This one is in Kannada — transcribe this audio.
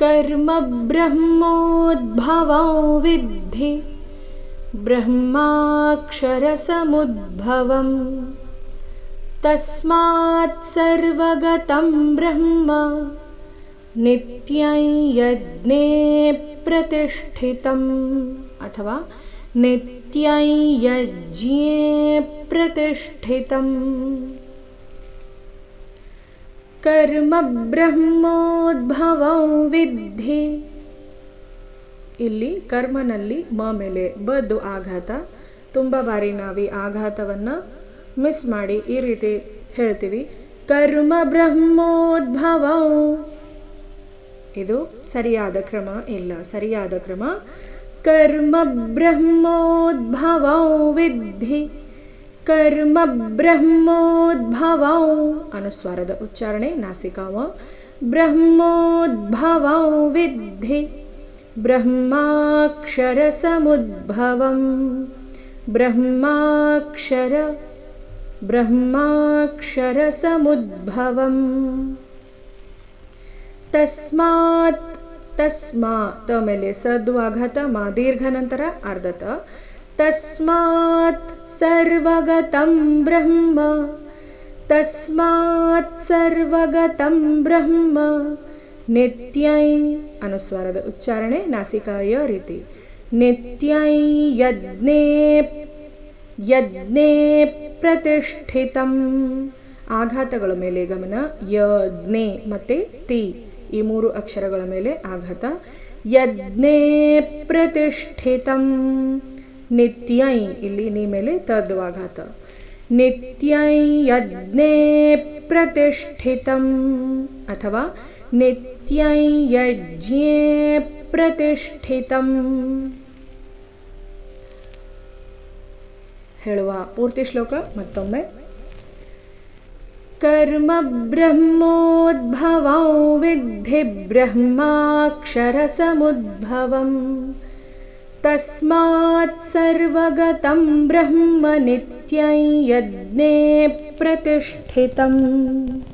कर्म ब्रह्मोद्भवं विद्धि ब्रह्माक्षरसमुद्भवम् तस्मात् सर्वगतं ब्रह्म नित्यं यज्ञे प्रतिष्ठितम् अथवा नित्यं यज्ञे प्रतिष्ठितम्। कर्म ಬ್ರಹ್ಮೋದ್ಭವಂ ವಿದ್ಧಿ. ಇಲ್ಲಿ ಕರ್ಮನಲ್ಲಿ ಮ ಮೇಲೆ ಬದ್ದು ಆಘಾತ. ತುಂಬ ಬಾರಿ ನಾವು ಈ ಆಘಾತವನ್ನು ಮಿಸ್ ಮಾಡಿ ಈ ರೀತಿ ಹೇಳ್ತೀವಿ, ಕರ್ಮ ಬ್ರಹ್ಮೋದ್ಭವಂ. ಇದು ಸರಿಯಾದ ಕ್ರಮ ಇಲ್ಲ. ಸರಿಯಾದ ಕ್ರಮ ಕರ್ಮ ಬ್ರಹ್ಮೋದ್ಭವಂ ವಿದ್ಧಿ. कर्म ब्रह्मोद्भवं अनुस्वाರದ ಉಚ್ಚಾರಣೆ ನಾಸಿಕಾವ. ब्रह्मोद्भवं विद्धि ब्रह्माक्षरसमुद्भवं. ब्रह्माक्षरसमुद्भवम् तस्मात् तस्माತ್ ಮೇಲೆ ಸದ್ವಾಘಾತ ಮಾ ದೀರ್ಘ ನಂತರ ಅರ್ಧತ. तस्मात् सर्वगतं ब्रह्म. तस्मात् सर्वगतं ब्रह्म नित्यं अनुस्वाರದ ಉಚ್ಚಾರಣೆ ನಾಸಿಕಾಯ ರೀತಿ. नित्यं ಯಜ್ಞೆ ಪ್ರತಿಷ್ಠಿತಂ. ಆಘಾತಗಳ ಮೇಲೆ ಗಮನ. ಯಜ್ಞೆ ಮತ್ತೆ ತಿ ಈ ಮೂರು ಅಕ್ಷರಗಳ ಮೇಲೆ ಆಘಾತ. ಯಜ್ಞೆ ಪ್ರತಿಷ್ಠಿತಂ. ನಿತ್ಯೈ ಇಲ್ಲಿ ನೀ ಮೇಲೆ ತದ್ವಾಘಾತ. ನಿತ್ಯೈ ಯಜ್ಞೆ ಪ್ರತಿಷ್ಠಿತಂ ಅಥವಾ ನಿತ್ಯೈ ಯಜ್ಞೆ ಪ್ರತಿಷ್ಠಿತಂ. ಹೇಳುವ ಪೂರ್ತಿ ಶ್ಲೋಕ ಮತ್ತೊಮ್ಮೆ. कर्म ब्रह्मोद्भवं विद्धि ब्रह्माक्षरसमुद्भवम् तस्मात् सर्वगतं ब्रह्म नित्यं यज्ञे प्रतिष्ठितम्.